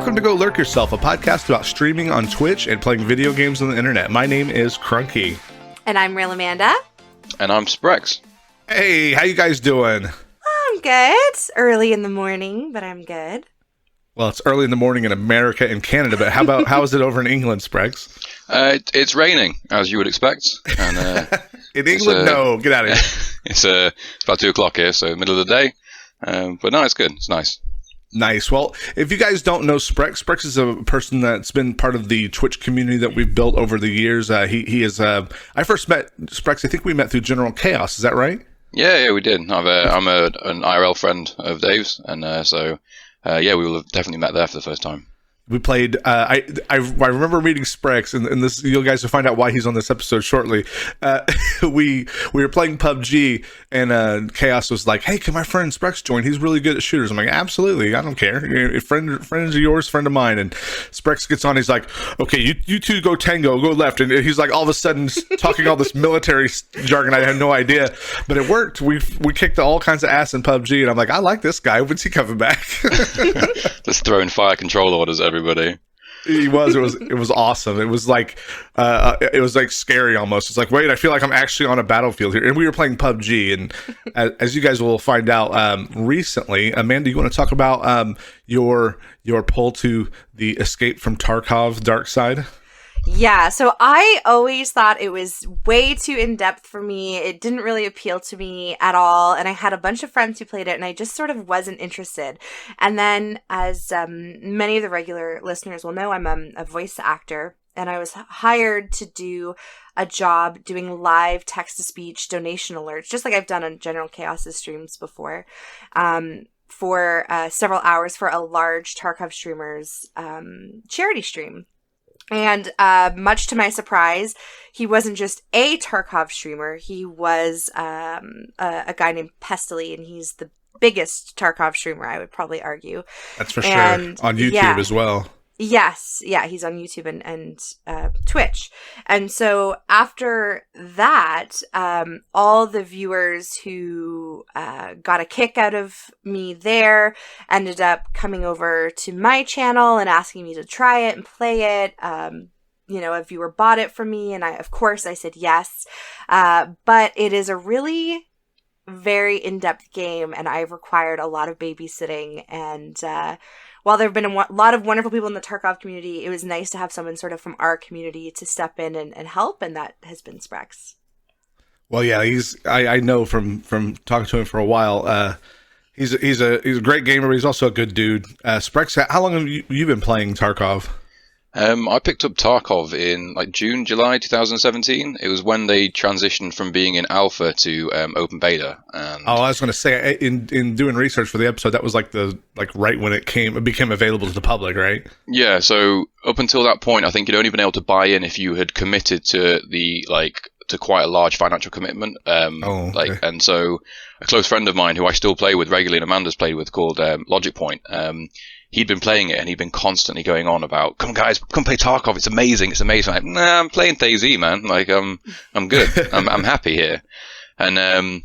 Welcome to Go Lurk Yourself, a podcast about streaming on Twitch and playing video games on the internet. My name is Krunnky. And I'm Real Amanda. And I'm Sprex. Hey, how you guys doing? I'm good. Early in the morning, but I'm good. Well, it's early in the morning in America and Canada, but how is it over in England, Sprex? It's raining, as you would expect. And in England, no, get out of here. It's about 2 o'clock here, so middle of the day. But no, it's good. It's nice. Nice. Well, if you guys don't know Sprex is a person that's been part of the Twitch community that we've built over the years. He is. I first met Sprex. I think we met through General Chaos. Is that right? Yeah, we did. I'm an IRL friend of Dave's, and so we will have definitely met there for the first time. We played. I remember meeting Sprex, and this you guys will find out why he's on this episode shortly. We were playing PUBG, and Chaos was like, "Hey, can my friend Sprex join? He's really good at shooters." I'm like, "Absolutely, I don't care. Friend of yours, friend of mine." And Sprex gets on. He's like, "Okay, you two go tango, go left." And he's like, all of a sudden talking all this military jargon. I had no idea, but it worked. We kicked all kinds of ass in PUBG, and I'm like, I like this guy. When's he coming back? Just throwing fire control orders at everybody. It was awesome. It was like scary almost. It's like, wait, I feel like I'm actually on a battlefield here. And we were playing PUBG, and as you guys will find out recently, Amanda, you want to talk about your pull to the Escape from Tarkov dark side? Yeah, so I always thought it was way too in-depth for me. It didn't really appeal to me at all, and I had a bunch of friends who played it, and I just sort of wasn't interested. And then, as many of the regular listeners will know, I'm a voice actor, and I was hired to do a job doing live text-to-speech donation alerts, just like I've done on General Chaos's streams before, for several hours for a large Tarkov streamer's charity stream. And much to my surprise, he wasn't just a Tarkov streamer. He was a guy named Pestily, and he's the biggest Tarkov streamer, I would probably argue. That's for sure. On YouTube as well. Yes. Yeah, he's on YouTube and Twitch. And so after that, all the viewers who got a kick out of me there ended up coming over to my channel and asking me to try it and play it. A viewer bought it from me, and of course I said yes. But it is a really very in-depth game, and I've required a lot of babysitting, and while there have been a lot of wonderful people in the Tarkov community, it was nice to have someone sort of from our community to step in and help, and that has been Sprex. Well, yeah, I know from talking to him for a while. He's a great gamer, but he's also a good dude. Sprex, how long have you been playing Tarkov? I picked up Tarkov in June, July 2017. It was when they transitioned from being in alpha to open beta. And I was going to say, in doing research for the episode, that was right when it became available to the public, right? Yeah. So up until that point, I think you'd only been able to buy in if you had committed to to quite a large financial commitment. Okay. And so a close friend of mine who I still play with regularly, and Amanda's played with, called Logic Point. He'd been playing it, and he'd been constantly going on about, "Come guys, come play Tarkov. It's amazing. It's amazing." I'm like, "Nah, I'm playing DayZ, man. I'm good. I'm happy here." And then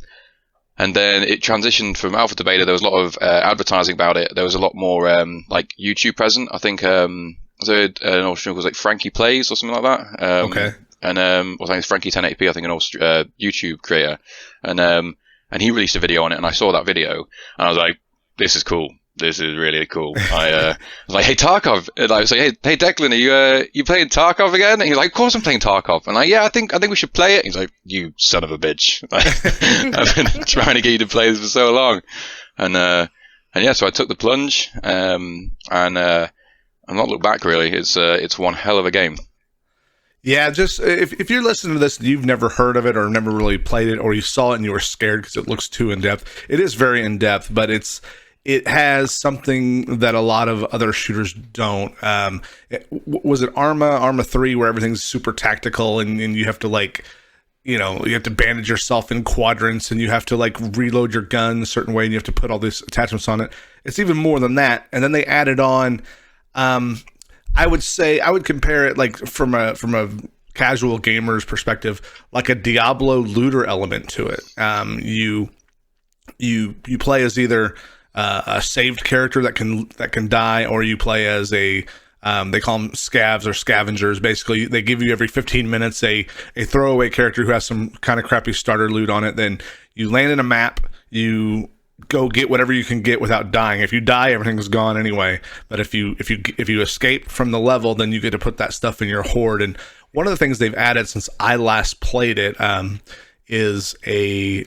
it transitioned from alpha to beta. There was a lot of advertising about it. There was a lot more YouTube present. I think an Austrian was Frankie Plays or something like that. Okay. And I think it's Frankie 1080p. I think an YouTube creator, and he released a video on it, and I saw that video, and I was like, "This is cool. This is really cool." I was like, "Hey Tarkov," and I was like, "Hey Declan, are you playing Tarkov again?" And he's like, "Of course I'm playing Tarkov." And I think we should play it. And he's like, "You son of a bitch! I've been trying to get you to play this for so long." And so I took the plunge, and I've not looked back really. It's one hell of a game. Yeah, just if you're listening to this and you've never heard of it or never really played it, or you saw it and you were scared because it looks too in depth, it is very in depth, but it has something that a lot of other shooters don't. Was it Arma 3, where everything's super tactical and you have to you have to bandage yourself in quadrants, and you have to reload your gun a certain way, and you have to put all these attachments on it. It's even more than that. And then they added on, I would compare it from a casual gamer's perspective, like a Diablo looter element to it. You play as either a saved character that can die, or you play as a they call them scavs or scavengers. Basically, they give you every 15 minutes a throwaway character who has some kind of crappy starter loot on it. Then you land in a map, you go get whatever you can get without dying. If you die, everything's gone anyway. But if you escape from the level, then you get to put that stuff in your hoard. And one of the things they've added since I last played it is a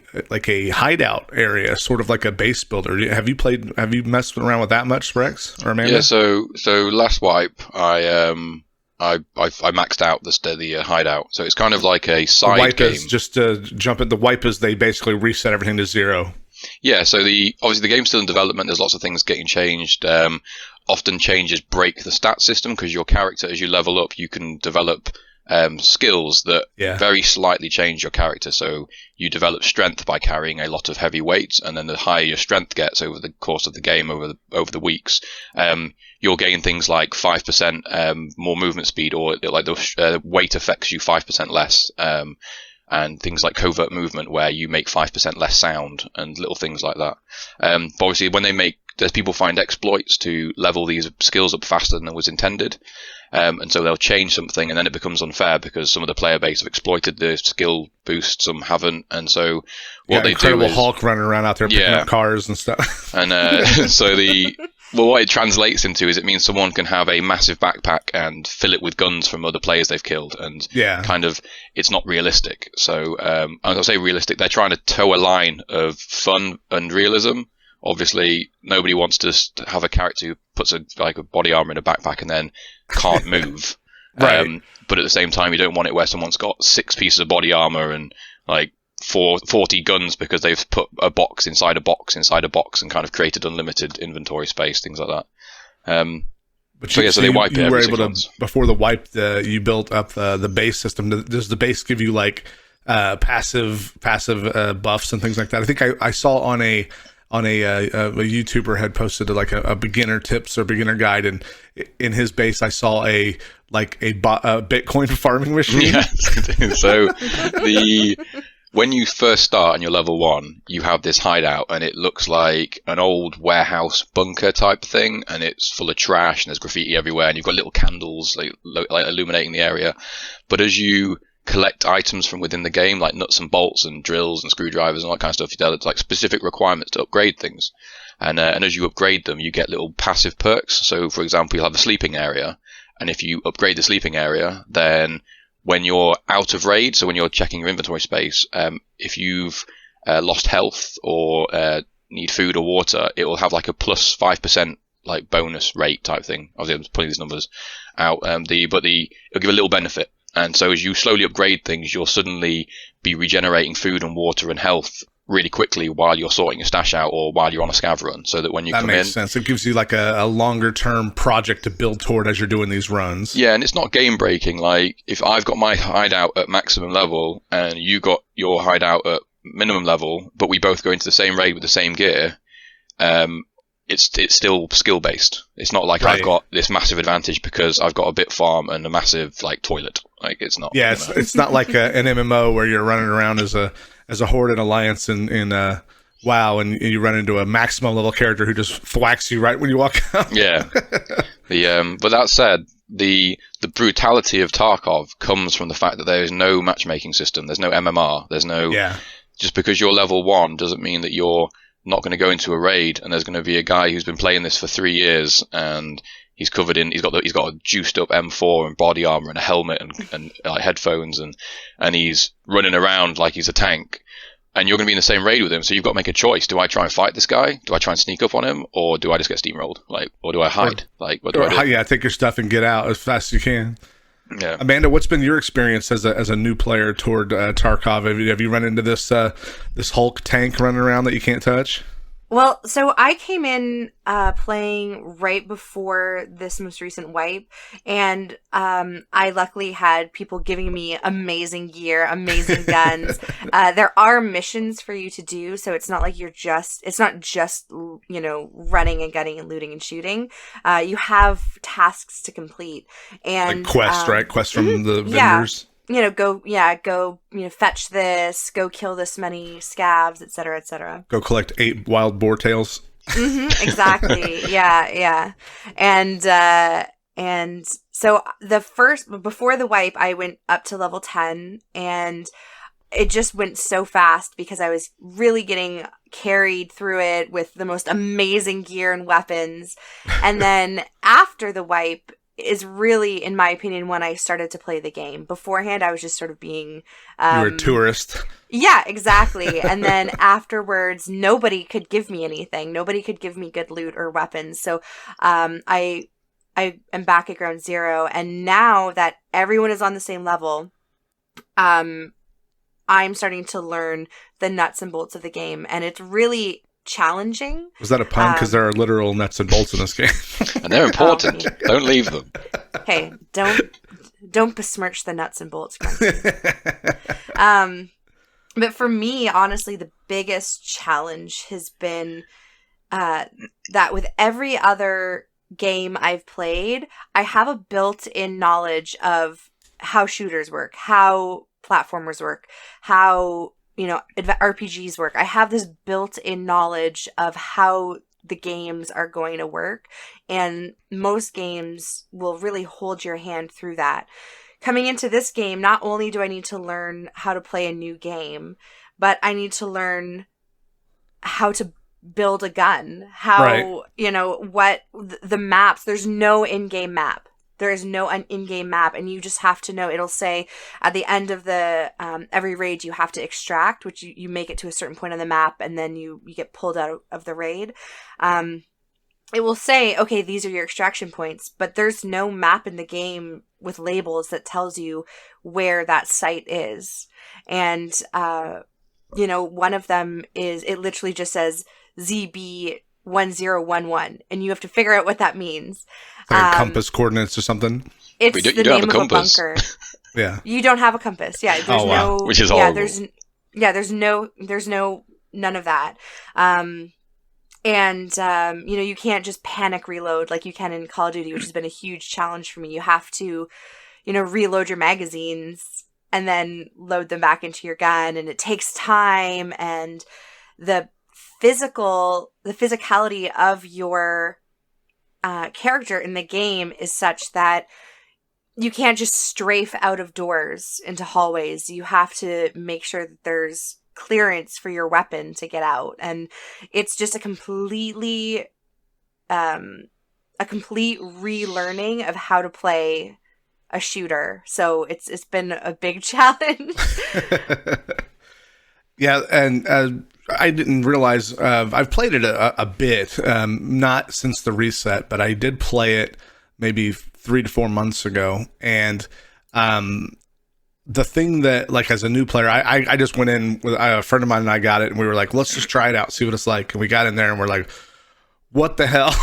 hideout area, sort of like a base builder. Have you messed around with that much, Rex or Amanda? Yeah. So last wipe, I maxed out the hideout. So it's kind of like a side wipe game. Is just to jump at the wipe is they basically reset everything to 0. Yeah, so obviously the game's still in development. There's lots of things getting changed. Often changes break the stat system because your character, as you level up, you can develop skills that very slightly change your character. So you develop strength by carrying a lot of heavy weights, and then the higher your strength gets over the course of the game, over the weeks, you'll gain things like 5% more movement speed, or like the weight affects you 5% less. And things like covert movement, where you make 5% less sound, and little things like that. But obviously, there's people find exploits to level these skills up faster than it was intended. And so they'll change something, and then it becomes unfair because some of the player base have exploited the skill boost, some haven't. And so what they do is Hulk running around out there picking up cars and stuff. And what it translates into is it means someone can have a massive backpack and fill it with guns from other players they've killed, and kind of it's not realistic. So I'll say realistic. They're trying to toe a line of fun and realism. Obviously, nobody wants to have a character who puts a body armor in a backpack and then can't move. Right. But at the same time, you don't want it where someone's got 6 pieces of body armor and 40 guns because they've put a box inside a box inside a box and kind of created unlimited inventory space, things like that. So they wipe it every 6 months. Before the wipe, you built up the base system. Does the base give you passive buffs and things like that? I think I saw on a YouTuber had posted a beginner tips or beginner guide, and in his base I saw a Bitcoin farming machine. Yes. So when you first start and you're level 1, you have this hideout, and it looks like an old warehouse bunker type thing, and it's full of trash, and there's graffiti everywhere, and you've got little candles like illuminating the area. But as you collect items from within the game, like nuts and bolts and drills and screwdrivers and all that kind of stuff, you develop specific requirements to upgrade things. And as you upgrade them, you get little passive perks. So, for example, you'll have a sleeping area, and if you upgrade the sleeping area, then when you're out of raid, so when you're checking your inventory space, if you've lost health or need food or water, it will have a plus 5% bonus rate type thing. Obviously, I'm putting these numbers out. But it'll give a little benefit. And so as you slowly upgrade things, you'll suddenly be regenerating food and water and health really quickly while you're sorting your stash out or while you're on a scav run, so that when you come in... That makes sense. It gives you a longer-term project to build toward as you're doing these runs. Yeah, and it's not game-breaking. If I've got my hideout at maximum level and you got your hideout at minimum level, but we both go into the same raid with the same gear, it's still skill-based. It's not like I've got this massive advantage because I've got a bit farm and a massive toilet. It's not. Yeah, it's not like an MMO where you're running around as a horde and alliance in WoW, and you run into a maximum level character who just thwacks you right when you walk out. Yeah. But that said, the brutality of Tarkov comes from the fact that there is no matchmaking system. There's no MMR. There's no. Yeah. Just because you're level 1 doesn't mean that you're not going to go into a raid and there's going to be a guy who's been playing this for 3 years and he's got a juiced up M4 and body armor and a helmet and headphones and he's running around like he's a tank, and you're going to be in the same raid with him. So you've got to make a choice. Do I try and fight this guy? Do I try and sneak up on him, or do I just get steamrolled? Or do I hide? What do I do? Yeah, take your stuff and get out as fast as you can. Yeah. Amanda, what's been your experience as a new player toward Tarkov? Have you run into this Hulk tank running around that you can't touch? Well, so I came in playing right before this most recent wipe, and I luckily had people giving me amazing gear, amazing guns. There are missions for you to do, so it's not like it's not just running and gunning and looting and shooting. You have tasks to complete, and quests, right? Quests from the vendors. Go fetch this, go kill this many scavs, etc., etc. Go collect 8 wild boar tails. Exactly. Yeah. And so before the wipe, I went up to level 10, and it just went so fast because I was really getting carried through it with the most amazing gear and weapons. And then after the wipe is really, in my opinion, when I started to play the game. Beforehand, I was just sort of being... you were a tourist. Yeah, exactly. And then afterwards, nobody could give me anything. Nobody could give me good loot or weapons. So I am back at ground zero. And now that everyone is on the same level, I'm starting to learn the nuts and bolts of the game, and it's really challenging. Was that a pun? Because there are literal nuts and bolts in this game. And they're important. Don't leave them. Hey, don't besmirch the nuts and bolts. But for me, honestly, the biggest challenge has been that with every other game I've played, I have a built-in knowledge of how shooters work, how platformers work, how, RPGs work. I have this built-in knowledge of how the games are going to work, and most games will really hold your hand through that. Coming into this game, not only do I need to learn how to play a new game, but I need to learn how to build a gun, how, what the maps, there's no in-game map. There is no in-game map, and you just have to know. It'll say at the end of the every raid you have to extract, which you make it to a certain point on the map, and then you get pulled out of the raid. It will say, okay, these are your extraction points, but there's no map in the game with labels that tells you where that site is. And, one of them is, it literally just says ZB1011, and you have to figure out what that means. Like compass coordinates or something. It's the name of a bunker. Yeah. You don't have a compass. Yeah. There's no, which is horrible. There's no none of that. You can't just panic reload like you can in Call of Duty, which has been a huge challenge for me. You have to, reload your magazines and then load them back into your gun, and it takes time, and the physicality of your character in the game is such that you can't just strafe out of doors into hallways. You have to make sure that there's clearance for your weapon to get out, and it's just a complete relearning of how to play a shooter. So it's been a big challenge. Yeah, and I didn't realize I've played it a bit, not since the reset, but I did play it maybe 3 to 4 months ago. And the thing that, like, as a new player, I just went in with a friend of mine, and I got it, and we were like, let's just try it out, see what it's like. And we got in there, and we're like, what the hell?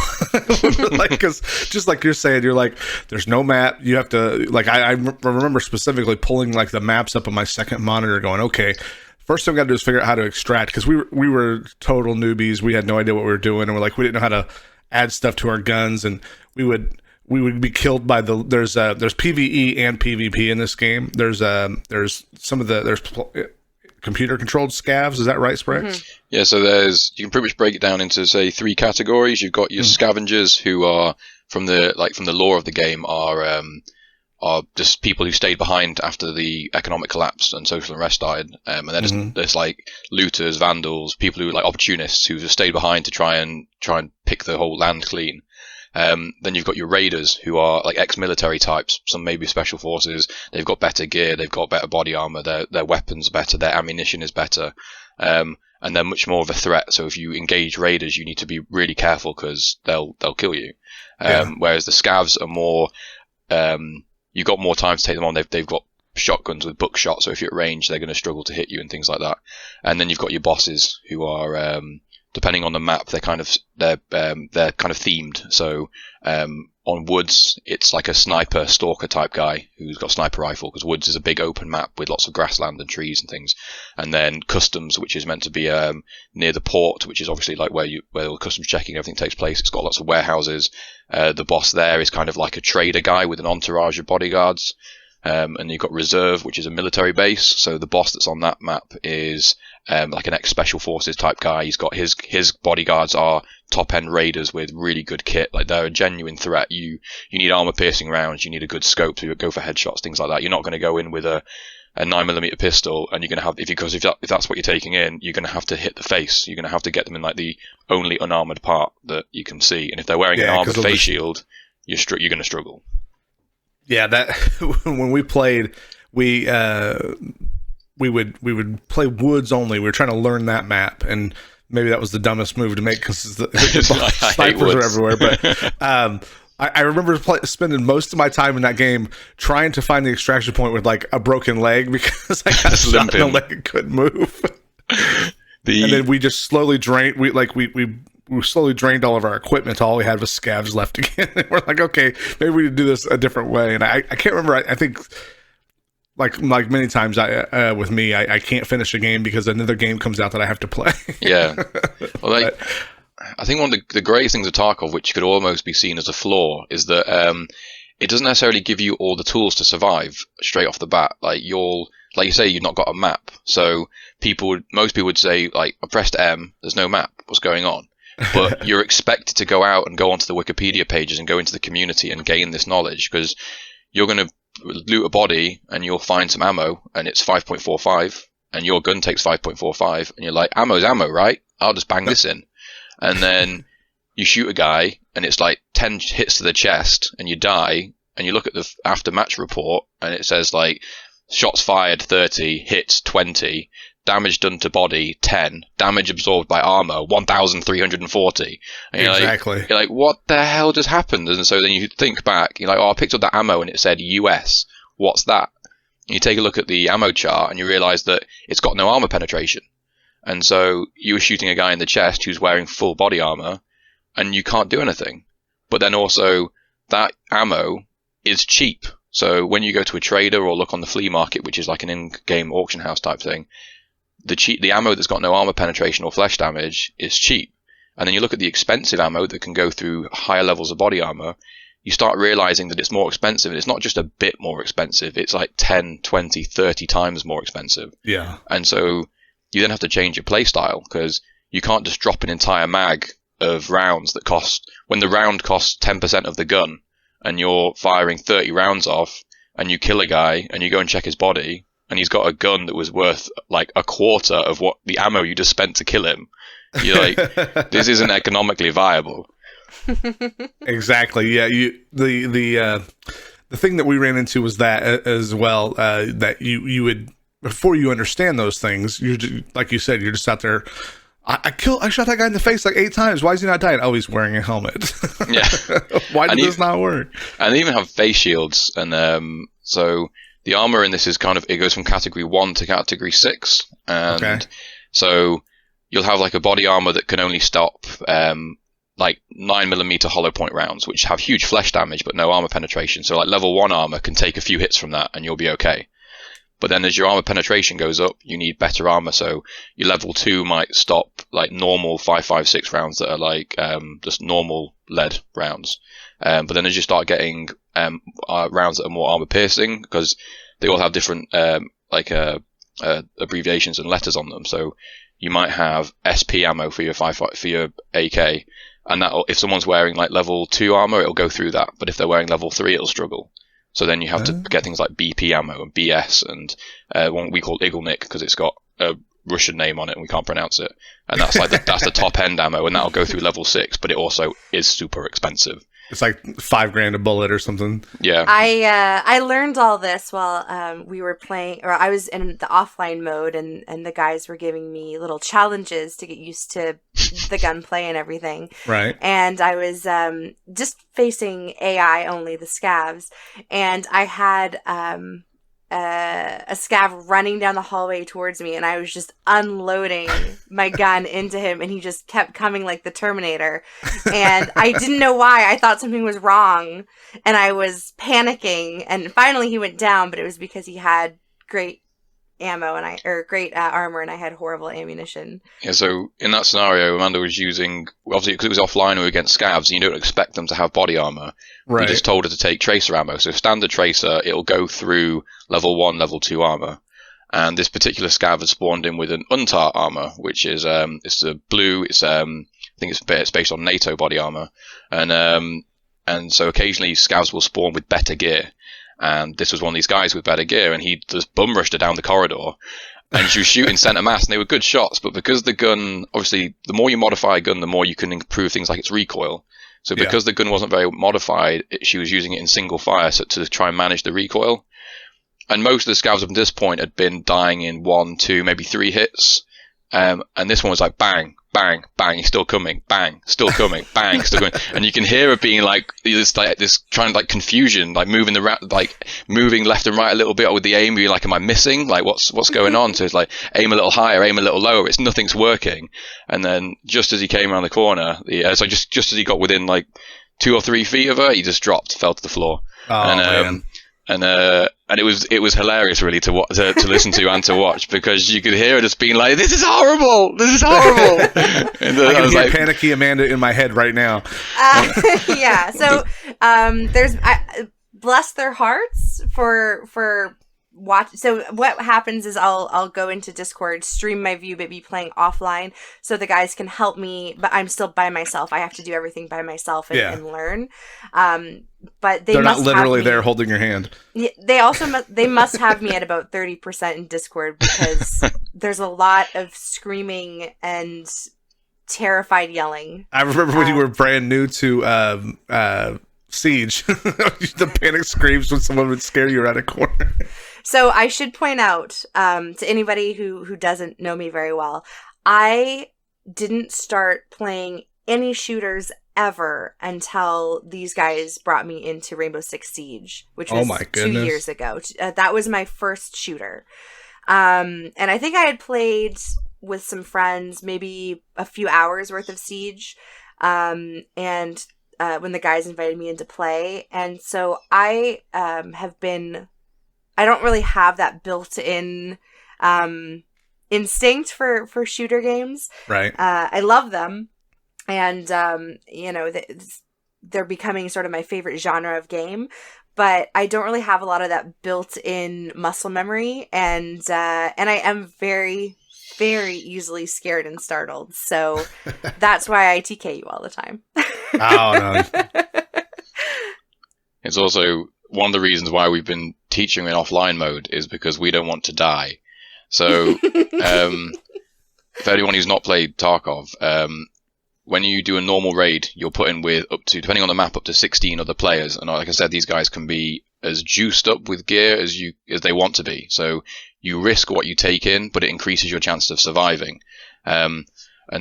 Like, because just like you're saying, you're like, there's no map. You have to, like, I remember specifically pulling like the maps up on my second monitor, going, okay, first thing we got to do is figure out how to extract, because we were total newbies. We had no idea what we were doing, and we didn't know how to add stuff to our guns, and we would be killed by there's PvE and PvP in this game. There's computer controlled scavs. Is that right, Spray? Mm-hmm. Yeah. So you can pretty much break it down into, say, 3 categories. You've got your scavengers, who are from the lore of the game are just people who stayed behind after the economic collapse and social unrest died. And then there's like looters, vandals, people who are like opportunists who just stayed behind to try and pick the whole land clean. Then you've got your raiders, who are like ex-military types, some maybe special forces. They've got better gear, they've got better body armor, their weapons are better, their ammunition is better, and they're much more of a threat. So if you engage raiders, you need to be really careful, because they'll kill you. Whereas the scavs are more, you've got more time to take them on. They've got shotguns with buckshot, so if you're at range, they're going to struggle to hit you and things like that. And then you've got your bosses, who are depending on the map, they're kind of themed. So on Woods, it's like a sniper stalker type guy who's got a sniper rifle, because Woods is a big open map with lots of grassland and trees and things. And then Customs, which is meant to be near the port, which is obviously like where the customs checking, everything takes place. It's got lots of warehouses. The boss there is kind of like a trader guy with an entourage of bodyguards. And you've got Reserve, which is a military base. So the boss that's on that map is like an ex-special forces type guy. He's got his bodyguards are top-end raiders with really good kit. Like, they're a genuine threat. You need armor-piercing rounds. You need a good scope to go for headshots, things like that. You're not going to go in with a 9mm pistol, and you're going to have, if that's what you're taking in, you're going to have to hit the face. You're going to have to get them in like the only unarmored part that you can see. And if they're wearing an armored face shield, you're going to struggle. Yeah, that when we played, we would play woods only. We were trying to learn that map, and maybe that was the dumbest move to make because the snipers are everywhere. But I remember spending most of my time in that game trying to find the extraction point with like a broken leg because I got shot in the leg and couldn't move. And then we just slowly drained. We slowly drained all of our equipment. All we had was scavs left again. And we're like, okay, maybe we could do this a different way. And I can't remember. I think like many times with me, I can't finish a game because another game comes out that I have to play. Yeah. Well, I think one of the greatest things of Tarkov, which could almost be seen as a flaw, is that it doesn't necessarily give you all the tools to survive straight off the bat. Like you say, you've not got a map. So most people would say, like, I pressed M, there's no map. What's going on? But you're expected to go out and go onto the Wikipedia pages and go into the community and gain this knowledge, because you're going to loot a body and you'll find some ammo and it's 5.45 and your gun takes 5.45 and you're like, ammo's ammo, right? I'll just bang this in. And then you shoot a guy and it's like 10 hits to the chest and you die, and you look at the after match report and it says like shots fired 30, hits 20, damage done to body 10, damage absorbed by armor 1,340. And Exactly. You're like, what the hell just happened? And so then you think back, you're like, oh, I picked up that ammo and it said US. What's that? And you take a look at the ammo chart and you realize that it's got no armor penetration. And so you were shooting a guy in the chest who's wearing full body armor and you can't do anything. But then also that ammo is cheap. So when you go to a trader or look on the flea market, which is like an in-game auction house type thing, the ammo that's got no armor penetration or flesh damage is cheap. And then you look at the expensive ammo that can go through higher levels of body armor, you start realizing that it's more expensive. And it's not just a bit more expensive, it's like 10, 20, 30 times more expensive. Yeah. And so you then have to change your play style, because you can't just drop an entire mag of rounds that cost, when the round costs 10% of the gun and you're firing 30 rounds off and you kill a guy and you go and check his body and he's got a gun that was worth like a quarter of what the ammo you just spent to kill him. You're like, this isn't economically viable. Exactly. Yeah. The thing that we ran into was that as well, that you would, before you understand those things, you're just, like you said, you're just out there. I shot that guy in the face like 8 times. Why is he not dying? Oh, he's wearing a helmet. Yeah. Why did this not work? And they even have face shields. And so the armor in this is it goes from category 1 to category 6. And so you'll have like a body armor that can only stop like 9mm hollow point rounds, which have huge flesh damage but no armor penetration. So like level 1 armor can take a few hits from that and you'll be okay. But then as your armor penetration goes up, you need better armor. So your level 2 might stop like normal 5.56 rounds that are like just normal lead rounds. But then as you start getting rounds that are more armor piercing, because they all have different abbreviations and letters on them. So you might have SP ammo for your AK, and that if someone's wearing like level 2 armor, it'll go through that. But if they're wearing level 3, it'll struggle. So then you have to get things like BP ammo and BS and one we call Igelnik because it's got a Russian name on it and we can't pronounce it. And that's like that's the top end ammo, and that'll go through level 6, but it also is super expensive. It's like $5,000 a bullet or something. Yeah. I learned all this while we were playing, or I was in the offline mode, and the guys were giving me little challenges to get used to the gunplay and everything. Right. And I was just facing AI only, the scavs, and I had a scav running down the hallway towards me, and I was just unloading my gun into him, and he just kept coming like the Terminator, and I didn't know why. I thought something was wrong, and I was panicking, and finally he went down, but it was because he had great ammo or great armor, and I had horrible ammunition. Yeah, so in that scenario, Amanda was using, obviously because it was offline or against scavs, and you don't expect them to have body armor. Right. You just told her to take tracer ammo. So standard tracer, it'll go through level 1, level 2 armor. And this particular scav has spawned in with an UNTAR armor, which is it's a blue. It's I think it's based on NATO body armor, and so occasionally scavs will spawn with better gear. And this was one of these guys with better gear, and he just bum rushed her down the corridor. And she was shooting center mass, and they were good shots. But because the gun, obviously, the more you modify a gun, the more you can improve things like its recoil. So because the gun wasn't very modified, she was using it in single fire to try and manage the recoil. And most of the scavs up to this point had been dying in 1, 2, maybe 3 hits. And this one was like bang, bang, bang, he's still coming, bang, still coming, bang, still coming. And you can hear her being like this trying like confusion, like moving moving left and right a little bit with the aim, being like, am I missing? Like what's going on? So it's like aim a little higher, aim a little lower. Nothing's working. And then just as he came around the corner, so just as he got within like 2 or 3 feet of her, he just dropped, fell to the floor. Oh, man. And it was hilarious really to listen to and to watch, because you could hear her just being like, "This is horrible! This is horrible!" And I can hear panicky Amanda in my head right now. Yeah. So there's bless their hearts for watch. So what happens is I'll go into Discord, stream my view, but be playing offline, so the guys can help me, but I'm still by myself. I have to do everything by myself and learn. But they're not literally there holding your hand. Yeah, they must have me at about 30% in Discord, because there's a lot of screaming and terrified yelling. I remember when you were brand new to Siege, the panic screams when someone would scare you around a corner. So I should point out to anybody who doesn't know me very well, I didn't start playing any shooters ever until these guys brought me into Rainbow Six Siege, which was 2 years ago. That was my first shooter. And I think I had played with some friends maybe a few hours worth of Siege. And when the guys invited me into play. And so I I don't really have that built-in instinct for shooter games. Right. I love them. And, they're becoming sort of my favorite genre of game. But I don't really have a lot of that built-in muscle memory. And I am very, very easily scared and startled. So that's why I TK you all the time. Oh, no. It's also one of the reasons why we've been teaching in offline mode is because we don't want to die. So, if anyone who's not played Tarkov, when you do a normal raid, you're put in with up to, depending on the map, up to 16 other players. And like I said, these guys can be as juiced up with gear as they want to be. So you risk what you take in, but it increases your chance of surviving. And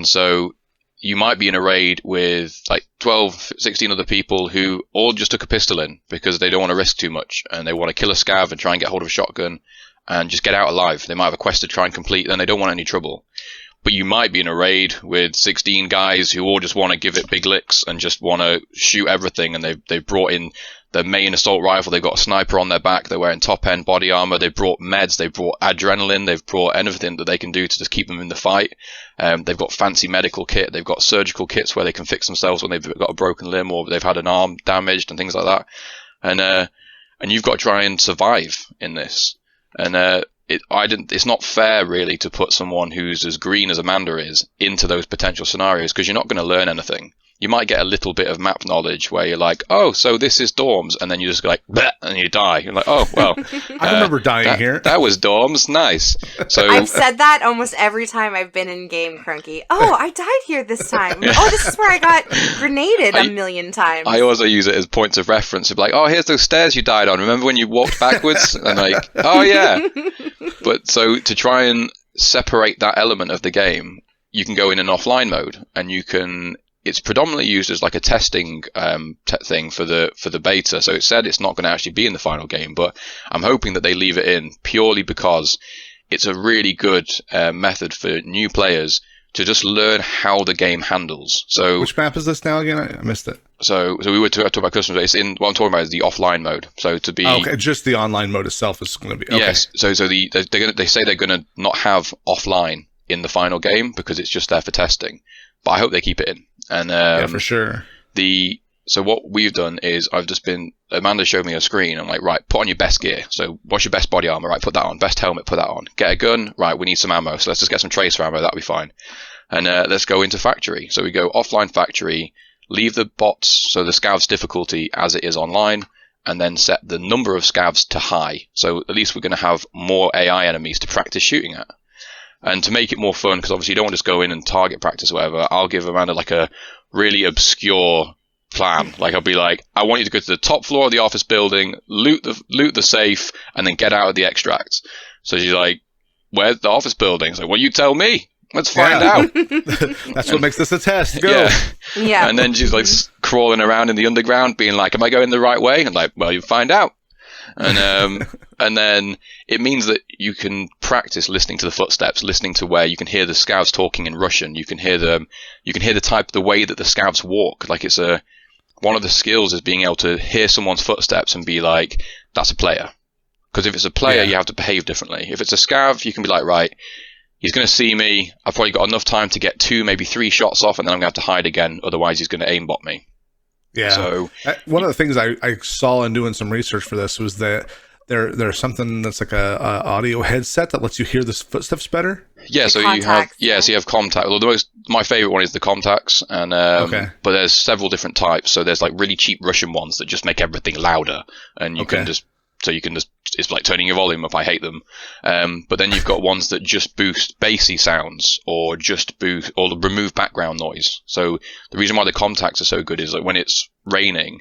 so you might be in a raid with like 12, 16 other people who all just took a pistol in because they don't want to risk too much, and they want to kill a scav and try and get hold of a shotgun and just get out alive. They might have a quest to try and complete, and they don't want any trouble. But you might be in a raid with 16 guys who all just want to give it big licks and just want to shoot everything, and they've brought in the main assault rifle, they've got a sniper on their back, they're wearing top-end body armor, they've brought meds, they've brought adrenaline, they've brought anything that they can do to just keep them in the fight. They've got fancy medical kit, they've got surgical kits where they can fix themselves when they've got a broken limb or they've had an arm damaged and things like that. And you've got to try and survive in this. And it's not fair really to put someone who's as green as Amanda is into those potential scenarios, because you're not going to learn anything. You might get a little bit of map knowledge where you're like, oh, so this is dorms, and then you just go like, bleh, and you die. You're like, oh, well. I remember dying here. That was dorms. Nice. So I've said that almost every time I've been in game, Krunnky. Oh, I died here this time. Oh, this is where I got grenaded a million times. I also use it as points of reference of like, oh, here's those stairs you died on. Remember when you walked backwards? And like, oh, yeah. But so to try and separate that element of the game, you can go in an offline mode, and you can. It's predominantly used as like a testing thing for the beta. So it said it's not going to actually be in the final game, but I'm hoping that they leave it in purely because it's a really good method for new players to just learn how the game handles. So which map is this now again? I missed it. So we were talking about customers. It's in what I'm talking about is the offline mode. So to be okay, just the online mode itself is going to be okay. Yes. So they say they're going to not have offline in the final game because it's just there for testing. But I hope they keep it in. And yeah, for sure. So what we've done is Amanda showed me a screen. I'm like, right, put on your best gear. So what's your best body armor? Right, put that on. Best helmet, put that on. Get a gun. Right, we need some ammo. So let's just get some tracer ammo. That'll be fine. And let's go into factory. So we go offline factory, leave the bots, so the scavs difficulty as it is online, and then set the number of scavs to high. So at least we're going to have more AI enemies to practice shooting at. And to make it more fun, because obviously you don't want to just go in and target practice or whatever, I'll give Amanda like a really obscure plan. Like I'll be like, I want you to go to the top floor of the office building, loot the safe, and then get out of the extract. So she's like, where's the office building? It's like, well, you tell me. Let's find out. That's what makes this a test. Go. Yeah. And then she's like crawling around in the underground, being like, am I going the right way? And like, well, you find out. And and then it means that you can practice listening to the footsteps, listening to where you can hear the scavs talking in Russian. You can hear the way that the scavs walk. Like one of the skills is being able to hear someone's footsteps and be like, that's a player. Because if it's a player, you have to behave differently. If it's a scav, you can be like, right, he's going to see me. I've probably got enough time to get 2, maybe 3 shots off, and then I'm going to have to hide again. Otherwise, he's going to aimbot me. Yeah. So one of the things I saw in doing some research for this was that there's something that's like a audio headset that lets you hear the footsteps better. Yeah. The so contacts, you have contact. Well, my favorite one is the contacts, and but there's several different types. So there's like really cheap Russian ones that just make everything louder, and you can just it's like turning your volume up. I hate them. But then you've got ones that just boost bassy sounds or just boost or remove background noise. So the reason why the contacts are so good is that when it's raining,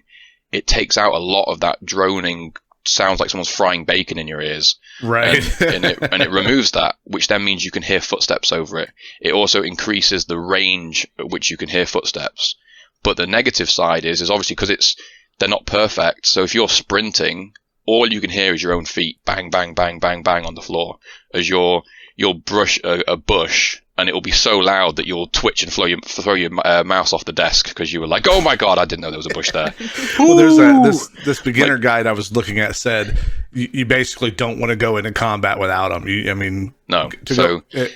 it takes out a lot of that droning sounds like someone's frying bacon in your ears. Right. And it removes that, which then means you can hear footsteps over it. It also increases the range at which you can hear footsteps. But the negative side is obviously because they're not perfect. So if you're sprinting, all you can hear is your own feet bang, bang, bang, bang, bang on the floor as you'll brush a bush, and it will be so loud that you'll twitch and throw your mouse off the desk because you were like, oh my god, I didn't know there was a bush there. Well, there's this beginner guide I was looking at said you basically don't want to go into combat without them. No.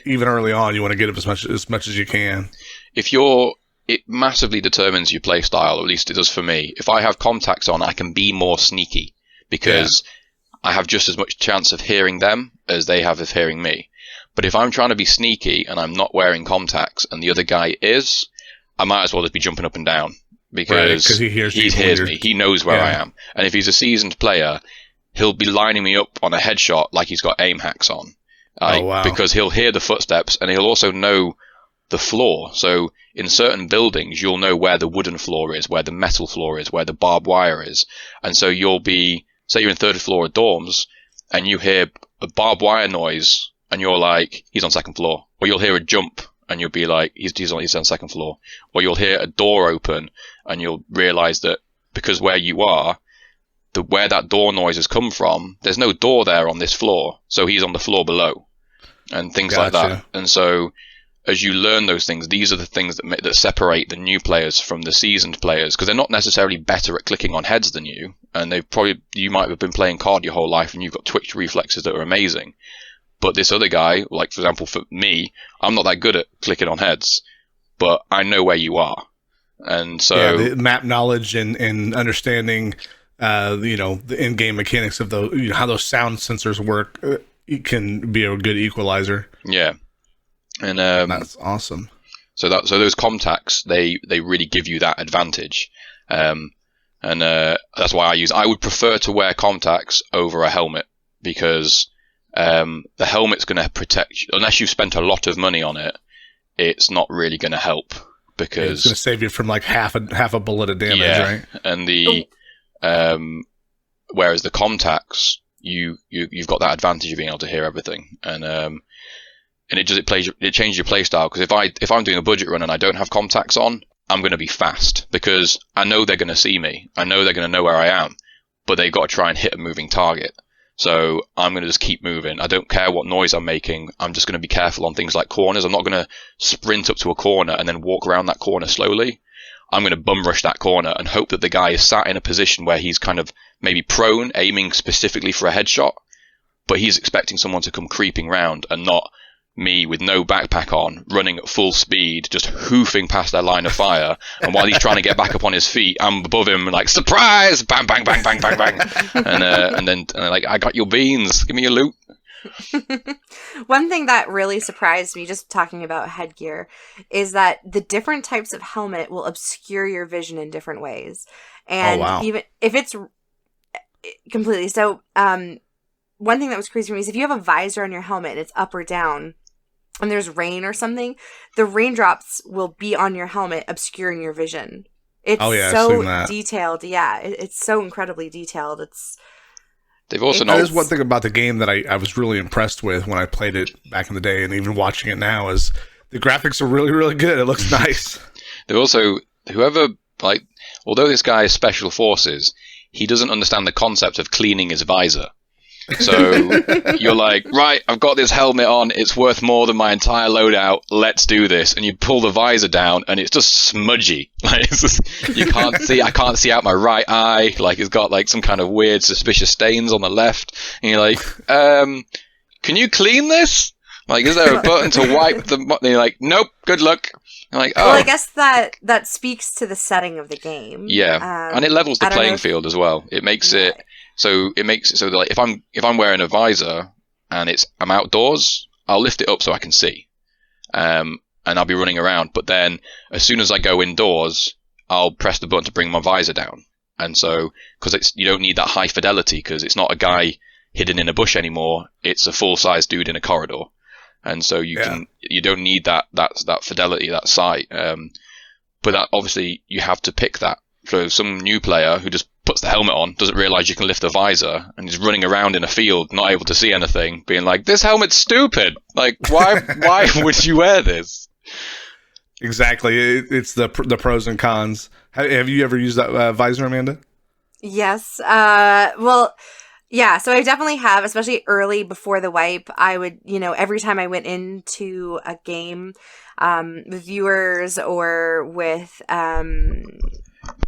Even early on, you want to get up as much as you can. It massively determines your play style, or at least it does for me. If I have contacts on, I can be more sneaky because I have just as much chance of hearing them as they have of hearing me. But if I'm trying to be sneaky and I'm not wearing contacts and the other guy is, I might as well just be jumping up and down because he hears me. He knows where I am. And if he's a seasoned player, he'll be lining me up on a headshot like he's got aim hacks on. Because he'll hear the footsteps and he'll also know the floor. So in certain buildings, you'll know where the wooden floor is, where the metal floor is, where the barbed wire is. And so you'll be, say you're in 3rd floor of dorms and you hear a barbed wire noise and you're like, he's on 2nd floor. Or you'll hear a jump and you'll be like, he's on 2nd floor. Or you'll hear a door open and you'll realize that because where you are, where that door noise has come from, there's no door there on this floor. So he's on the floor below and things like that. And so as you learn those things, these are the things that separate the new players from the seasoned players, because they're not necessarily better at clicking on heads than you. And you might have been playing COD your whole life and you've got twitch reflexes that are amazing. But this other guy, like for example, for me, I'm not that good at clicking on heads, but I know where you are. And so the map knowledge and understanding, the in-game mechanics of how those sound sensors work, it can be a good equalizer. Yeah. And that's awesome. So those contacts, they really give you that advantage. And that's why I would prefer to wear contacts over a helmet, because the helmet's going to protect you. Unless you've spent a lot of money on it, it's not really going to help, because it's going to save you from like half a bullet of damage, right? And whereas the contacts, you've got that advantage of being able to hear everything, and it changes your play style. Because if I'm doing a budget run and I don't have contacts on, I'm going to be fast because I know they're going to see me. I know they're going to know where I am, but they've got to try and hit a moving target. So I'm going to just keep moving. I don't care what noise I'm making. I'm just going to be careful on things like corners. I'm not going to sprint up to a corner and then walk around that corner slowly. I'm going to bum rush that corner and hope that the guy is sat in a position where he's kind of maybe prone, aiming specifically for a headshot, but he's expecting someone to come creeping round and not me with no backpack on, running at full speed, just hoofing past their line of fire. And while he's trying to get back up on his feet, I'm above him like, surprise! Bang, bang, bang, bang, bang, bang. And then like, I got your beans. Give me your loot. One thing that really surprised me, just talking about headgear, is that the different types of helmet will obscure your vision in different ways. And even if it's completely so, one thing that was crazy for me is if you have a visor on your helmet and it's up or down and there's rain or something, the raindrops will be on your helmet, obscuring your vision. It's so detailed. Yeah, it's so incredibly detailed. They've also that is one thing about the game that I was really impressed with when I played it back in the day, and even watching it now, is the graphics are really, really good. It looks nice. They've also, although this guy is special forces, he doesn't understand the concept of cleaning his visor. So you're like, right, I've got this helmet on, it's worth more than my entire loadout, let's do this. And you pull the visor down and it's just smudgy. Like, it's just, I can't see out my right eye. Like, it's got like some kind of weird suspicious stains on the left. And you're like, can you clean this? Like, is there a button to wipe the, and you're like, nope, good luck. I'm like, oh. Well, I guess that speaks to the setting of the game. Yeah. And it levels the playing field as well. It makes it, so that, like, if I'm wearing a visor and I'm outdoors, I'll lift it up so I can see, and I'll be running around. But then as soon as I go indoors, I'll press the button to bring my visor down. And so, because you don't need that high fidelity, because it's not a guy hidden in a bush anymore; it's a full size dude in a corridor. And so you don't need that fidelity, that sight. But that, obviously you have to pick that. So some new player who just puts the helmet on, doesn't realise you can lift the visor, and he's running around in a field, not able to see anything, being like, this helmet's stupid! Like, why would you wear this? Exactly. It's the pros and cons. Have you ever used that visor, Amanda? Yes. Well, yeah, so I definitely have, especially early before the wipe. I would, every time I went into a game with viewers or with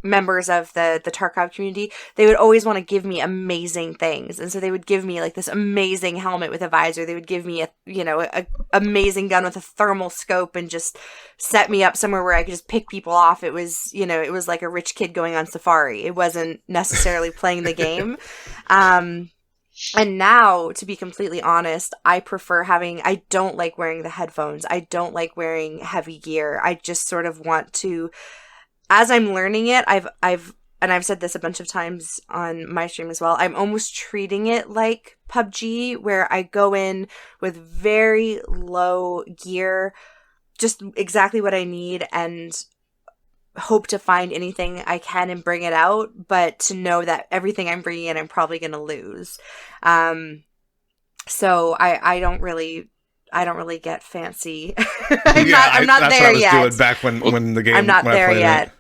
members of the Tarkov community, they would always want to give me amazing things. And so they would give me like this amazing helmet with a visor. They would give me a amazing gun with a thermal scope and just set me up somewhere where I could just pick people off. It was, it was like a rich kid going on safari. It wasn't necessarily playing the game. And now, to be completely honest, I don't like wearing the headphones. I don't like wearing heavy gear. I just sort of want to, as I'm learning it, I've said this a bunch of times on my stream as well, I'm almost treating it like PUBG, where I go in with very low gear, just exactly what I need, and hope to find anything I can and bring it out, but to know that everything I'm bringing in, I'm probably going to lose. So I don't really get fancy. I'm not there yet. That's what I was doing back when the game. I'm not there yet.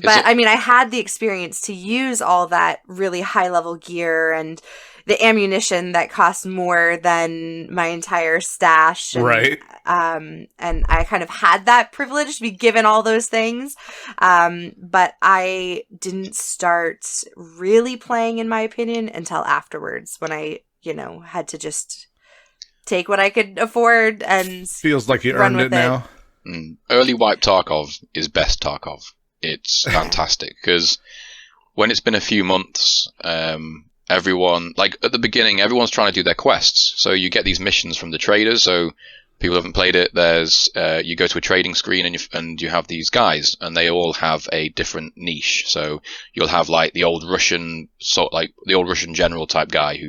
But I mean, I had the experience to use all that really high level gear and the ammunition that cost more than my entire stash. And, right. And I kind of had that privilege to be given all those things. But I didn't start really playing, in my opinion, until afterwards, when I, had to just take what I could afford and feels like you earned it now. Early wipe Tarkov is best Tarkov. It's fantastic because when it's been a few months, everyone, like at the beginning, everyone's trying to do their quests. So you get these missions from the traders. So people who haven't played it, there's you go to a trading screen and you have these guys, and they all have a different niche. So you'll have like the old Russian general type guy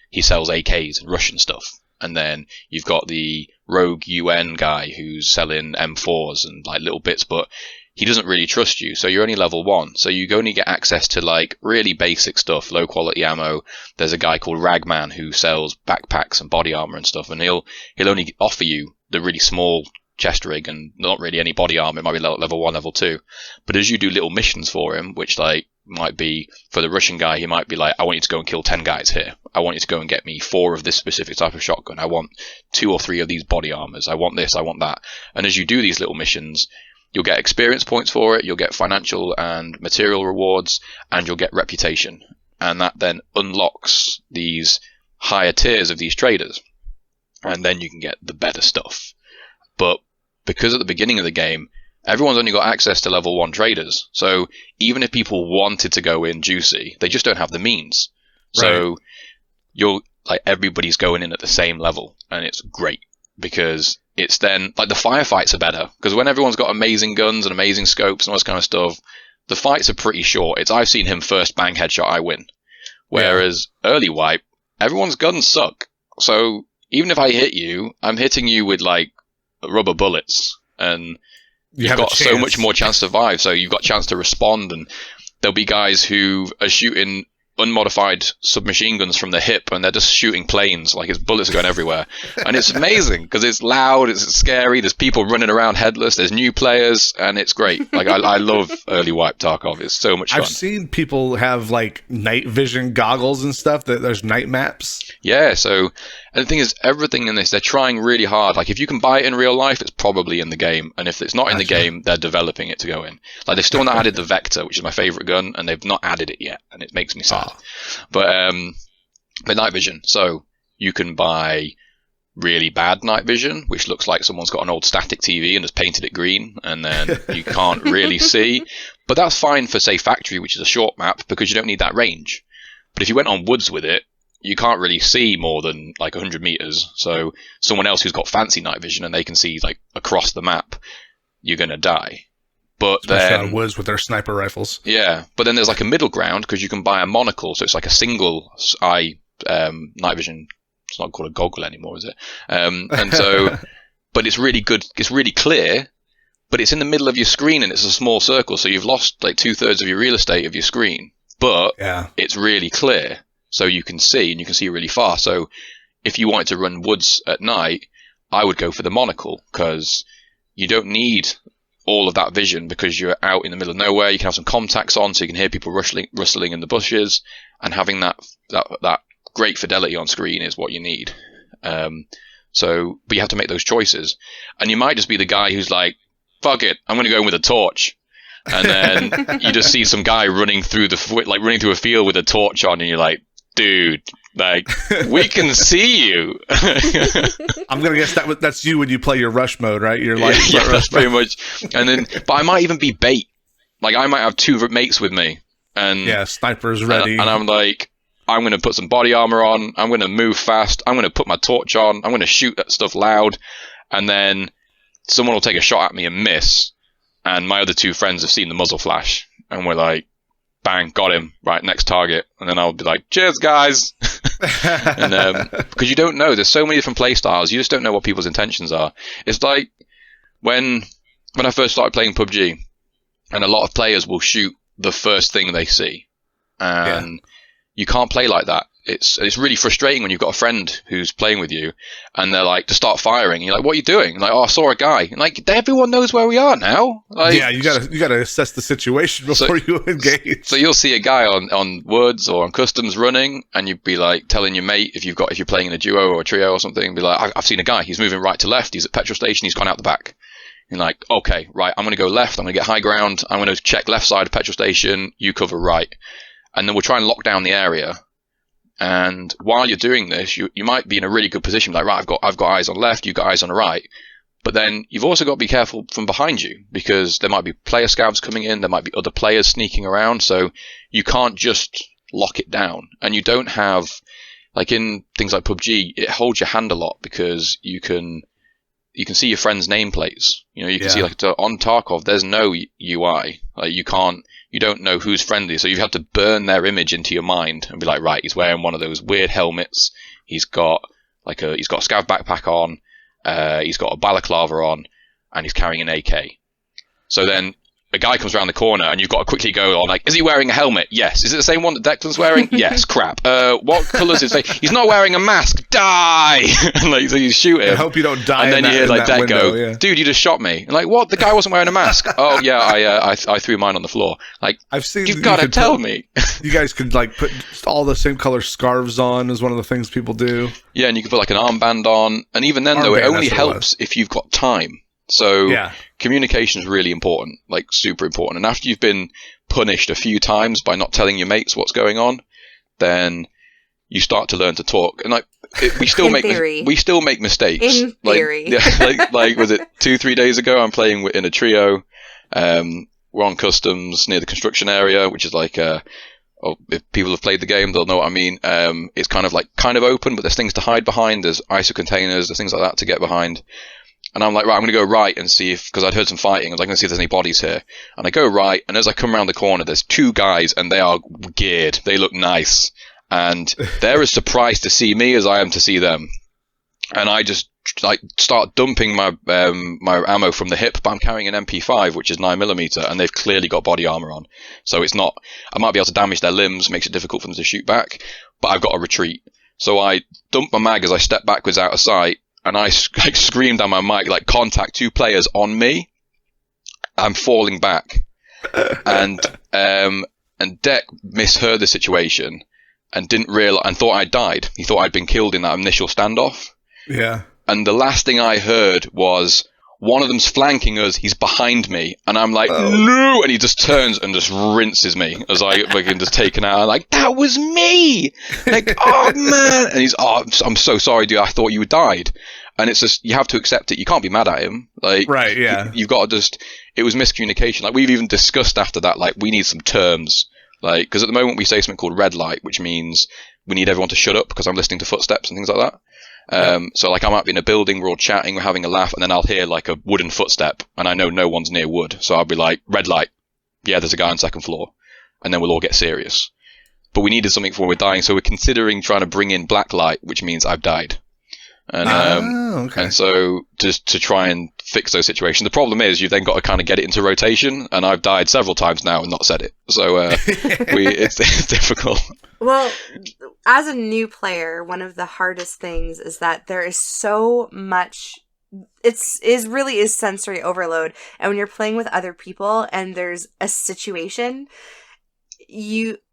he sells AKs and Russian stuff. And then you've got the rogue UN guy who's selling M4s and like little bits, but he doesn't really trust you. So you're only level 1. So you only get access to like really basic stuff, low quality ammo. There's a guy called Ragman who sells backpacks and body armor and stuff. And he'll only offer you the really small chest rig and not really any body armor. It might be level 1, level 2. But as you do little missions for him, which like might be, for the Russian guy, he might be like, I want you to go and kill 10 guys here. I want you to go and get me 4 of this specific type of shotgun. I want 2 or 3 of these body armors. I want this, I want that. And as you do these little missions, you'll get experience points for it, you'll get financial and material rewards, and you'll get reputation. And that then unlocks these higher tiers of these traders. And then you can get the better stuff. But because at the beginning of the game, everyone's only got access to level 1 traders. So even if people wanted to go in juicy, they just don't have the means. So you're like, everybody's going in at the same level, and it's great because it's then like the firefights are better because when everyone's got amazing guns and amazing scopes and all this kind of stuff, the fights are pretty short. It's I've seen him first bang headshot, I win. Whereas early wipe, everyone's guns suck. So even if I hit you, I'm hitting you with like rubber bullets, and you've got so much more chance to survive. So you've got a chance to respond, and there'll be guys who are shooting unmodified submachine guns from the hip, and they're just shooting planes, like his bullets are going everywhere. And it's amazing because it's loud, it's scary, there's people running around headless, there's new players, and it's great. Like I love early wipe Tarkov. It's so much fun. I've seen people have like night vision goggles and stuff, that there's night maps. Yeah, so, and the thing is, everything in this, they're trying really hard. Like, if you can buy it in real life, it's probably in the game. And if it's not in the game, they're developing it to go in. Like, they've still not added the Vector, which is my favorite gun, and they've not added it yet, and it makes me sad. But night vision. So, you can buy really bad night vision, which looks like someone's got an old static TV and has painted it green, and then you can't really see. But that's fine for, say, Factory, which is a short map, because you don't need that range. But if you went on woods with it, you can't really see more than like 100 meters. So someone else who's got fancy night vision and they can see like across the map, you're going to die. But especially then on woods with their sniper rifles. Yeah. But then there's like a middle ground because you can buy a monocle. So it's like a single eye night vision. It's not called a goggle anymore, is it? And so, but it's really good. It's really clear, but it's in the middle of your screen and it's a small circle. So you've lost like 2/3 of your real estate of your screen, but it's really clear. So you can see, and you can see really far. So if you wanted to run woods at night, I would go for the monocle because you don't need all of that vision because you're out in the middle of nowhere. You can have some contacts on so you can hear people rustling in the bushes, and having that great fidelity on screen is what you need. But you have to make those choices. And you might just be the guy who's like, fuck it, I'm going to go in with a torch. And then you just see some guy running through a field with a torch on, and you're like, dude, like, we can see you. I'm gonna guess that's you when you play your rush mode, right? You're like, yeah, that's pretty much. And then, but I might even be bait. Like, I might have 2 mates with me, and snipers ready. And I'm like, I'm gonna put some body armor on. I'm gonna move fast. I'm gonna put my torch on. I'm gonna shoot that stuff loud, and then someone will take a shot at me and miss. And my other 2 friends have seen the muzzle flash, and we're like, bang, got him, right, next target. And then I'll be like, cheers, guys. And because you don't know, there's so many different play styles, you just don't know what people's intentions are. It's like when I first started playing PUBG, and a lot of players will shoot the first thing they see. And you can't play like that. It's really frustrating when you've got a friend who's playing with you and they're like, to start firing. And you're like, what are you doing? And like, oh, I saw a guy. And like, everyone knows where we are now. Like, yeah, you gotta assess the situation before you engage. So you'll see a guy on woods or on customs running, and you'd be like telling your mate if you're playing in a duo or a trio or something, be like, I've seen a guy. He's moving right to left. He's at petrol station. He's gone out the back. And like, okay, right, I'm going to go left. I'm going to get high ground. I'm going to check left side of petrol station. You cover right. And then we'll try and lock down the area. And while you're doing this, you might be in a really good position, like, right, I've got eyes on left, you've got eyes on the right. But then you've also got to be careful from behind you, because there might be player scavs coming in, there might be other players sneaking around, so you can't just lock it down. And you don't have, like in things like PUBG, it holds your hand a lot because you can see your friends' nameplates. You know, you can see, like, on Tarkov, there's no UI. Like, you don't know who's friendly, so you have to burn their image into your mind and be like, right, he's wearing one of those weird helmets, he's got a scav backpack on, he's got a balaclava on, and he's carrying an AK. So then a guy comes around the corner and you've got to quickly go on, like, is he wearing a helmet? Yes. Is it the same one that Declan's wearing? Yes. Crap. What colours is it? He's not wearing a mask. Die! And like, so you shoot him. I hope you don't die. And then you hear like Deck go, dude, you just shot me. And like, what? The guy wasn't wearing a mask. Oh yeah, I threw mine on the floor. Like, I've seen. You've got to tell me. You guys could like put all the same color scarves on. Is one of the things people do. Yeah, and you can put like an armband on, and even then, though, it only helps if you've got time. So communication is really important, like super important. And after you've been punished a few times by not telling your mates what's going on, then you start to learn to talk. And like we still make mistakes. In theory, like was it 2-3 days ago? I'm playing in a trio. We're on customs near the construction area, which is like if people have played the game, they'll know what I mean. It's kind of open, but there's things to hide behind. There's ISO containers, there's things like that to get behind. And I'm like, right, I'm going to go right and see if, because I'd heard some fighting, I was like, going to see if there's any bodies here. And I go right, and as I come around the corner, there's 2 guys, and they are geared. They look nice. And they're as surprised to see me as I am to see them. And I just like start dumping my ammo from the hip, but I'm carrying an MP5, which is 9mm, and they've clearly got body armor on. So it's not, I might be able to damage their limbs, makes it difficult for them to shoot back, but I've got to retreat. So I dump my mag as I step backwards out of sight, and I like scream down my mic, like, contact 2 players on me. I'm falling back. And Deck misheard the situation and didn't realize, and thought I'd died. He thought I'd been killed in that initial standoff. Yeah. And the last thing I heard was, one of them's flanking us, he's behind me. And I'm like, no! And he just turns and just rinses me as I get just taken out. I'm like, that was me! Like, oh man! And he's, I'm so sorry, dude, I thought you had died. And it's just, you have to accept it. You can't be mad at him. Like, right, yeah. You've got to just, it was miscommunication. Like, we've even discussed after that, like, we need some terms. Like, because at the moment we say something called red light, which means we need everyone to shut up because I'm listening to footsteps and things like that. So like I might be in a building, we're all chatting, we're having a laugh, and then I'll hear like a wooden footstep, and I know no one's near wood, so I'll be like, red light, yeah, there's a guy on 2nd floor, and then we'll all get serious. But we needed something before we're dying, so we're considering trying to bring in black light, which means I've died. And and so just to try and fix those situations. The problem is you've then got to kind of get it into rotation, and I've died several times now and not said it. So it's difficult. Well, as a new player, one of the hardest things is that there is so much. It really is sensory overload, and when you're playing with other people and there's a situation,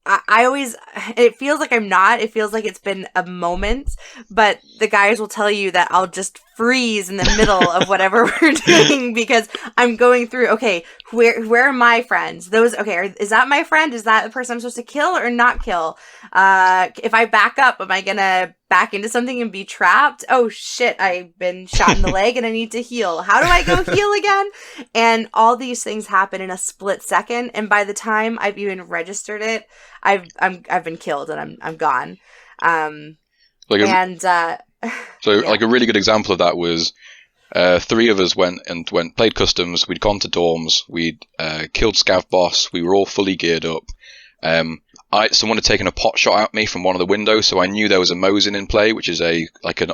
I always, it feels like I'm not, it feels like it's been a moment, but the guys will tell you that I'll just freeze in the middle of whatever we're doing because I'm going through, okay, where are my friends? Is that my friend? Is that the person I'm supposed to kill or not kill? If I back up, am I gonna back into something and be trapped? Oh shit, I've been shot in the leg and I need to heal. How do I go heal again? And all these things happen in a split second, and by the time I've even registered it, I've been killed and I'm gone. Like a really good example of that was 3 of us went played customs. We'd gone to dorms. We'd killed Scav boss. We were all fully geared up. Someone had taken a pot shot at me from one of the windows, so I knew there was a Mosin in play, which is an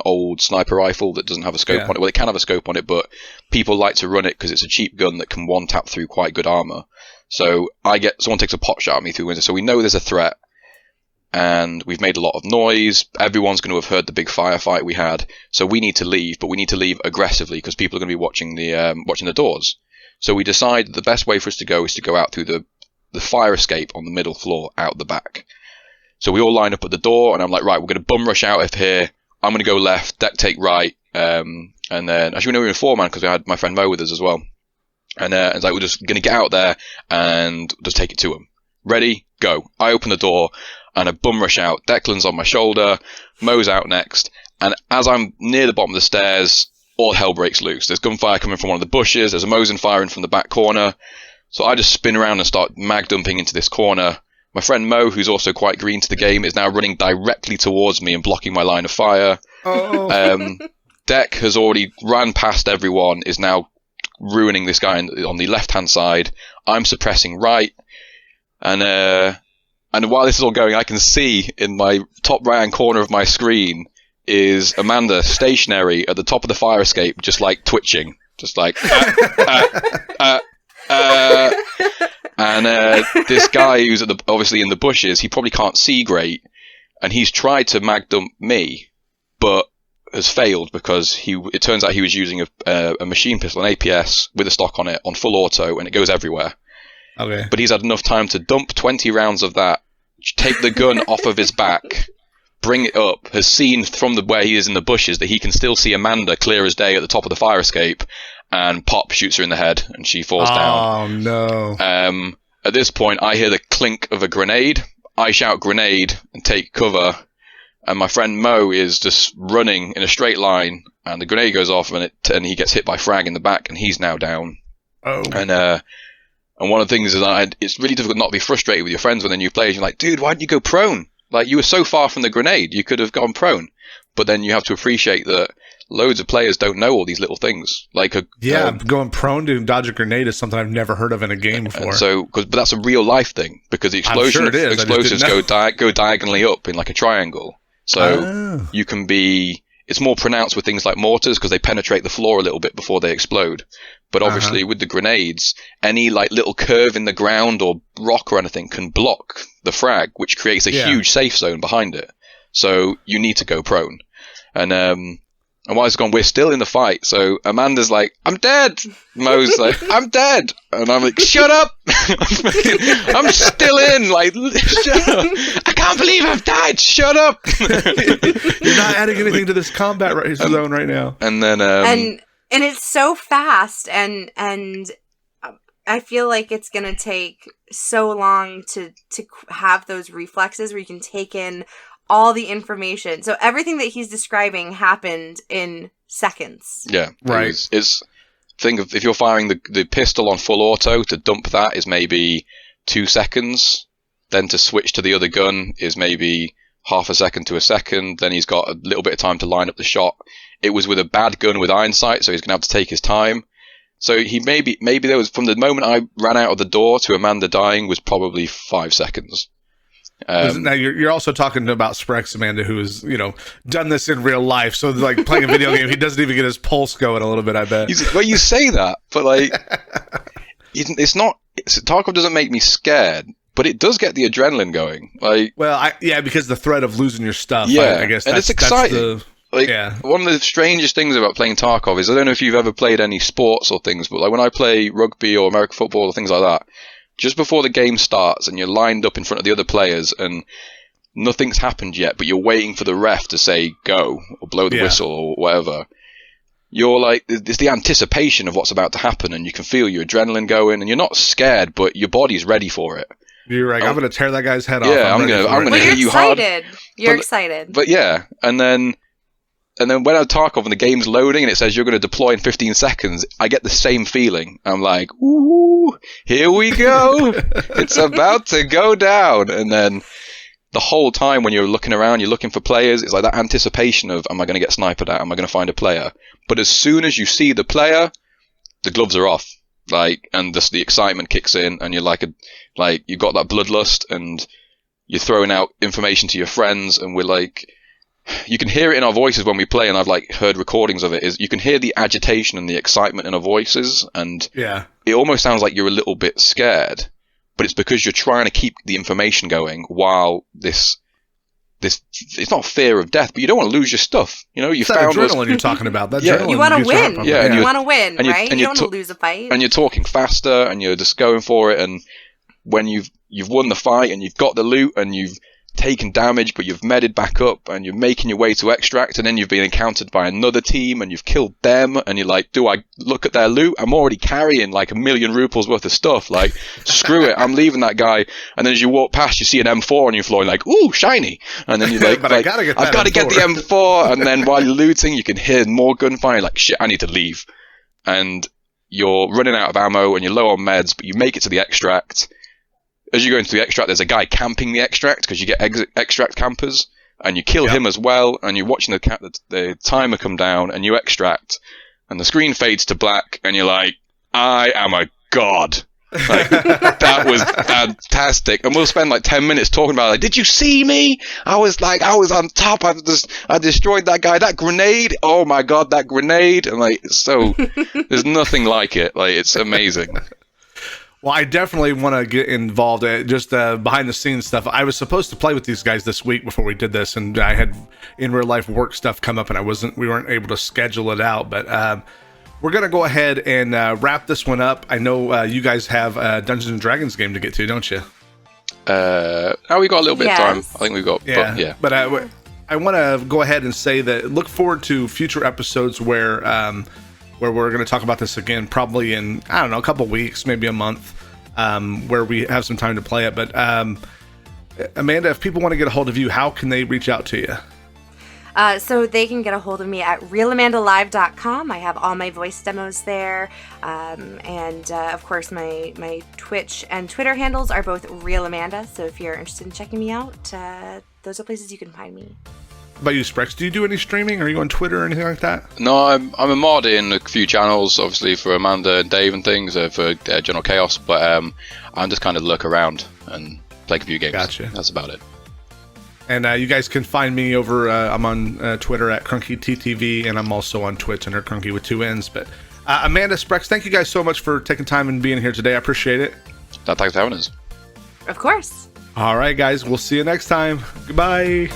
old sniper rifle that doesn't have a scope on it. Well, it can have a scope on it, but people like to run it because it's a cheap gun that can one tap through quite good armor. So someone takes a pot shot at me through the window, so we know there's a threat, and we've made a lot of noise. Everyone's going to have heard the big firefight we had, so we need to leave, but we need to leave aggressively because people are going to be watching the doors. So we decide that the best way for us to go is to go out through the fire escape on the middle floor out the back. So we all line up at the door, and I'm like, right, we're going to bum rush out of here. I'm going to go left, Deck take right, and then actually we know we were in 4-man because we had my friend Mo with us as well. And it's like we're just going to get out there and just take it to him. Ready, go. I open the door and I bum rush out. Declan's on my shoulder, Mo's out next, and as I'm near the bottom of the stairs, all hell breaks loose. There's gunfire coming from one of the bushes. There's a Mosin firing from the back corner. So I just spin around and start mag dumping into this corner. My friend Mo, who's also quite green to the game, is now running directly towards me and blocking my line of fire. Deck has already ran past everyone, is now ruining this guy on the left-hand side. I'm suppressing right. And while this is all going, I can see in my top right-hand corner of my screen is Amanda stationary at the top of the fire escape, just like twitching. Just like, And this guy who's obviously in the bushes, he probably can't see great, and he's tried to mag dump me, but has failed because it turns out he was using a machine pistol, an APS with a stock on it, on full auto, and it goes everywhere. Okay. But he's had enough time to dump 20 rounds of that, take the gun off of his back, bring it up, has seen from where he is in the bushes that he can still see Amanda clear as day at the top of the fire escape, and pop, shoots her in the head, and she falls down. Oh, no. At this point, I hear the clink of a grenade. I shout grenade and take cover, and my friend Mo is just running in a straight line, and the grenade goes off, and he gets hit by frag in the back, and he's now down. Oh. And one of the things is it's really difficult not to be frustrated with your friends when they're new players. You're like, dude, why didn't you go prone? Like, you were so far from the grenade, you could have gone prone. But then you have to appreciate that loads of players don't know all these little things. Like going prone to dodge a grenade is something I've never heard of in a game before. But that's a real life thing, because the explosives go diagonally up in like a triangle. So you can be. It's more pronounced with things like mortars because they penetrate the floor a little bit before they explode. But obviously with the grenades, any like little curve in the ground or rock or anything can block the frag, which creates a huge safe zone behind it. So you need to go prone. And while it's gone, we're still in the fight. So Amanda's like, I'm dead. Mo's like, I'm dead. And I'm like, shut up. I'm still in. Like, shut up. I can't believe I've died. Shut up. You're not adding anything to this combat zone right now. And then, and it's so fast, and I feel like it's gonna take so long to have those reflexes where you can take in all the information. So everything that he's describing happened in seconds. Yeah, right. Think of if you're firing the pistol on full auto, to dump that is maybe 2 seconds. Then to switch to the other gun is maybe half a second to a second. Then he's got a little bit of time to line up the shot. It was with a bad gun with iron sight, so he's going to have to take his time. So he maybe there was, from the moment I ran out of the door to Amanda dying, was probably 5 seconds. Now you're also talking about Sprex, Amanda, who has done this in real life. So like playing a video game, he doesn't even get his pulse going a little bit. I bet. Well, you say that, but like, it's not. Tarkov doesn't make me scared, but it does get the adrenaline going. Like, well, because the threat of losing your stuff. Yeah, I guess, and it's exciting. One of the strangest things about playing Tarkov is, I don't know if you've ever played any sports or things, but like when I play rugby or American football or things like that, just before the game starts and you're lined up in front of the other players and nothing's happened yet, but you're waiting for the ref to say go or blow the whistle or whatever, you're like, it's the anticipation of what's about to happen, and you can feel your adrenaline going, and you're not scared, but your body's ready for it. You're like, I'm going to tear that guy's head off. Yeah, I'm going to hit you hard. You're excited. But yeah, and then when I'm Tarkov and the game's loading and it says you're going to deploy in 15 seconds, I get the same feeling. I'm like, ooh, here we go. It's about to go down. And then the whole time when you're looking around, you're looking for players, it's like that anticipation of, am I going to get sniped at? Am I going to find a player? But as soon as you see the player, the gloves are off. Like, and just the excitement kicks in, and you're like you've got that bloodlust, and you're throwing out information to your friends, and we're like, you can hear it in our voices when we play, and I've like heard recordings of it, is you can hear the agitation and the excitement in our voices, and it almost sounds like you're a little bit scared, but it's because you're trying to keep the information going while this it's not fear of death, but you don't want to lose your stuff. You found adrenaline you're talking about. That you want to win. Yeah, you want to win, right? You don't want to lose a fight. And you're talking faster, and you're just going for it. And when you've won the fight, and you've got the loot, and you've taken damage, but you've medded back up, and you're making your way to extract, and then you've been encountered by another team, and you've killed them, and you're like, do I look at their loot? I'm already carrying like 1,000,000 rubles worth of stuff. Like, screw it, I'm leaving that guy. And then as you walk past, you see an M4 on your floor, and you're like, ooh, shiny. And then you're like, but I've got to get the M4. And then while you're looting, you can hear more gunfire. Like, shit, I need to leave. And you're running out of ammo, and you're low on meds, but you make it to the extract. As you go into the extract, there's a guy camping the extract, because you get extract campers, and you kill him as well, and you're watching the timer come down, and you extract, and the screen fades to black, and you're like, I am a god. Like, that was fantastic. And we'll spend like 10 minutes talking about it. Like, did you see me? I was on top. I destroyed that guy. That grenade. Oh my god, that grenade. And like, so there's nothing like it. Like, it's amazing. Well, I definitely want to get involved. Just behind the scenes stuff. I was supposed to play with these guys this week before we did this, and I had in real life work stuff come up, and we weren't able to schedule it out. But we're gonna go ahead and wrap this one up. I know you guys have a Dungeons and Dragons game to get to, don't you? Now we got a little bit of time. I think we've got. Yeah. But I want to go ahead and say that look forward to future episodes where we're going to talk about this again, probably in, I don't know, a couple weeks, maybe a month, where we have some time to play it. But Amanda, if people want to get a hold of you, how can they reach out to you? So they can get a hold of me at realamandalive.com. I have all my voice demos there. And of course, my Twitch and Twitter handles are both Real Amanda. So if you're interested in checking me out, those are places you can find me. What about you, Sprex? Do you do any streaming? Are you on Twitter or anything like that? No, I'm a mod in a few channels, obviously for Amanda and Dave and things, for General Chaos, but I'm just kind of lurk around and play a few games. Gotcha. That's about it. And you guys can find me over, I'm on Twitter at KrunkyTTV, and I'm also on Twitch under Krunnky with 2 N's. But Amanda, Sprex, thank you guys so much for taking time and being here today. I appreciate it. Thanks for having us. Of course. All right, guys, we'll see you next time. Goodbye.